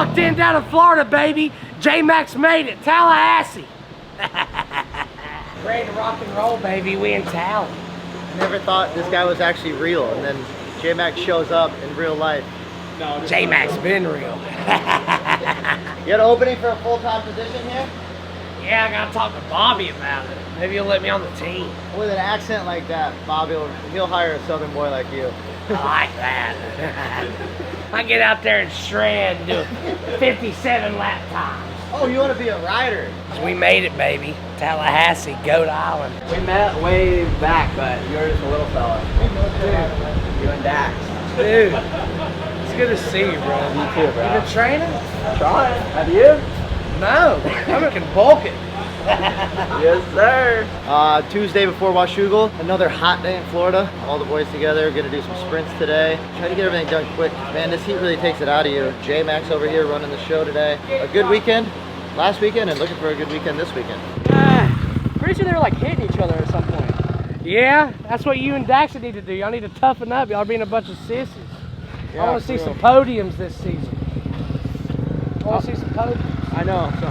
locked in down in Florida, baby. J-Max made it, Tallahassee. Ready to rock and roll, baby. We in Tally. I never thought this guy was actually real, and then J-Max shows up in real life. No, J-Max been real. You got an opening for a full-time position here? Yeah, I gotta talk to Bobby about it. Maybe he'll let me on the team. With an accent like that, Bobby, he'll hire a southern boy like you. I like that. I get out there and shred and do 57 lap times. Oh, you want to be a rider? We made it, baby. Tallahassee, Goat Island. We met way back, but you're just a little fella. Dude. You and Dax. Dude, it's good to see you, bro. You too, bro. You been training? Trying. Have you? No, I'm fucking bulking. Yes, sir. Tuesday before Washougal, another hot day in Florida. All the boys together, gonna do some sprints today. Try to get everything done quick. Man, this heat really takes it out of you. J-Max over here running the show today. A good weekend last weekend and looking for a good weekend this weekend. Pretty sure they were like hitting each other at some point. Yeah, that's what you and Dax need to do. Y'all need to toughen up. Y'all being a bunch of sissies. Yeah, I want to see some podiums this season. I want to see some podiums. I know. So.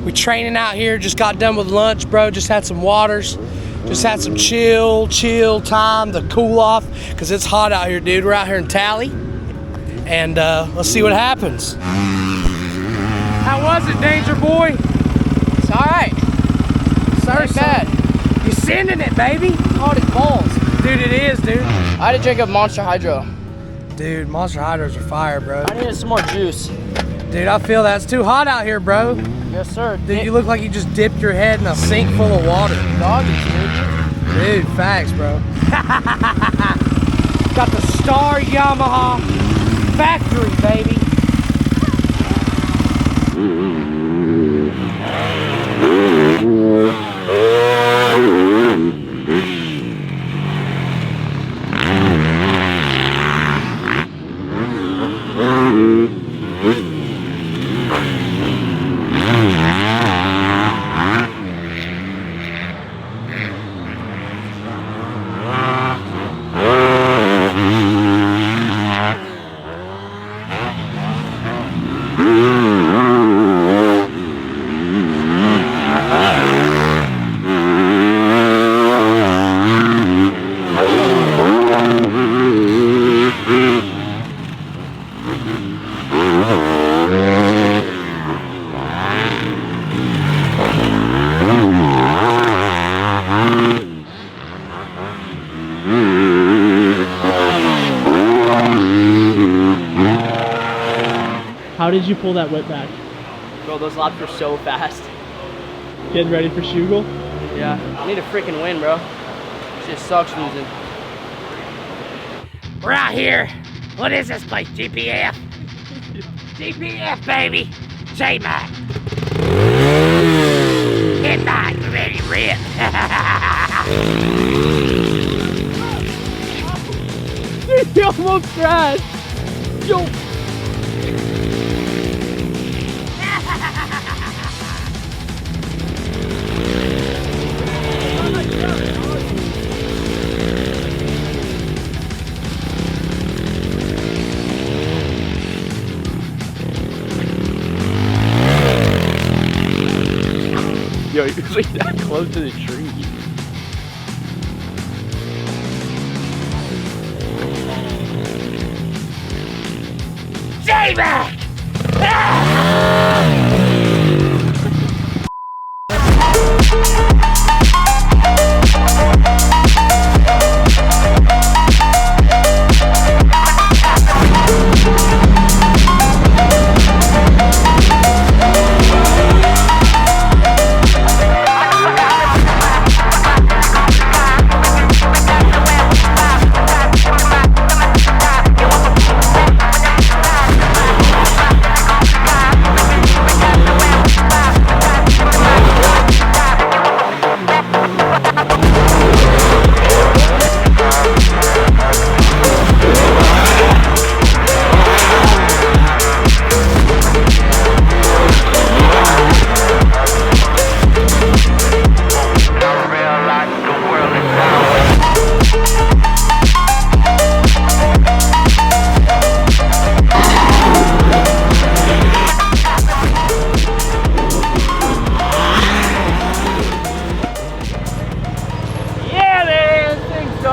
We training out here, just got done with lunch, bro. Just had some waters. Just had some chill time to cool off, because it's hot out here, dude. We're out here in Tally, and let's see what happens. How was it, Danger Boy? It's all right. Sir, Ain't bad. You sending it, baby. Hot as balls. Dude, it is, dude. I had to drink a Monster Hydro. Dude, Monster Hydros are fire, bro. I needed some more juice. Dude, I feel that. It's too hot out here, bro. Yes, sir. Dude, you look like you just dipped your head in a sink full of water. Doggies, dude. Dude, facts, bro. Got the Star Yamaha factory, baby. How did you pull that whip back? Bro, those laps were so fast. Getting ready for Shugal? Yeah. I need a freaking win, bro. Shit sucks losing. We're out here. What is this place? GPF? GPF, baby. J-Mac. Hit back, ready, rip. He almost crashed. Yo. Yo, he was like that close to the tree. J-Mac!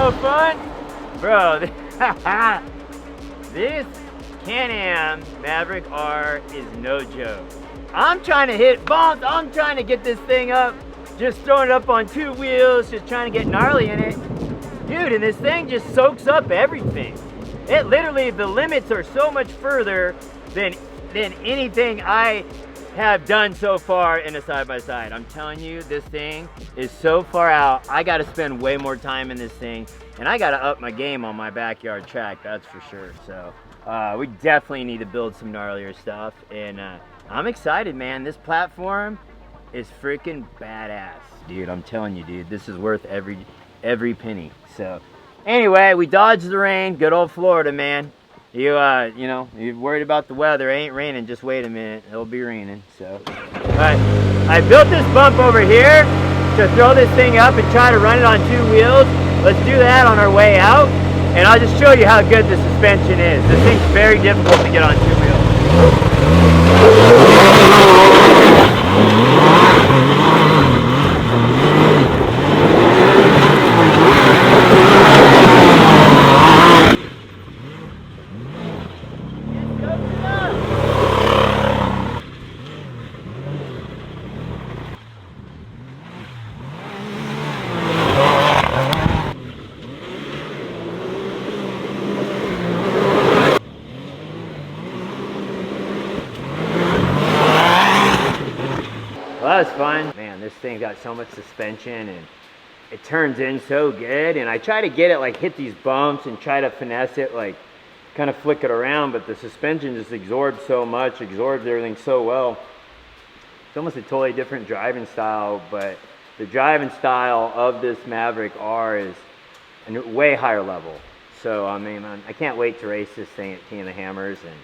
no fun? Bro, this Can-Am Maverick R is no joke. I'm trying to hit bumps, I'm trying to get this thing up, just throwing it up on 2 wheels, just trying to get gnarly in it. Dude, and this thing just soaks up everything. It literally, the limits are so much further than anything I have done so far in a side-by-side. I'm telling you, this thing is so far out. I gotta spend way more time in this thing, and I gotta up my game on my backyard track, that's for sure. So we definitely need to build some gnarlier stuff, and I'm excited, man. This platform is freaking badass. Dude, I'm telling you, dude, this is worth every penny. So anyway, we dodged the rain. Good old Florida, man. You know, you're worried about the weather. It ain't raining. Just wait a minute. It'll be raining. So, but I built this bump over here to throw this thing up and try to run it on 2 wheels. Let's do that on our way out, and I'll just show you how good the suspension is. This thing's very difficult to get on 2 wheels. Well, that was fun. Man, this thing got so much suspension and it turns in so good. And I try to get it, like hit these bumps and try to finesse it, like kind of flick it around, but the suspension just absorbs so much, absorbs everything so well. It's almost a totally different driving style, but the driving style of this Maverick R is a way higher level. So, I mean, I can't wait to race this thing at King of the Hammers, and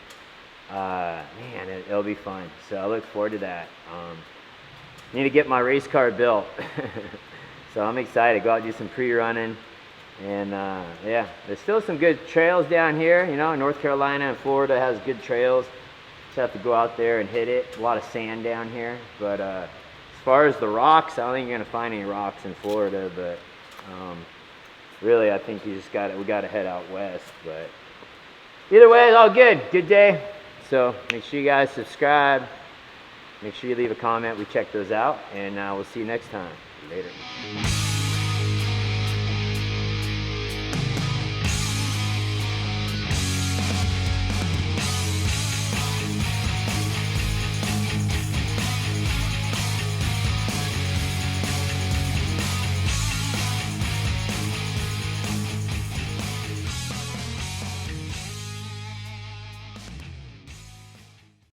man, it'll be fun. So I look forward to that. Need to get my race car built. So I'm excited. Go out and do some pre-running. And yeah, there's still some good trails down here. You know, North Carolina and Florida has good trails. Just have to go out there and hit it. A lot of sand down here. But as far as the rocks, I don't think you're gonna find any rocks in Florida. But really, I think we gotta head out west. But either way, it's all good. Good day. So make sure you guys subscribe. Make sure you leave a comment. We check those out, and we'll see you next time. Later.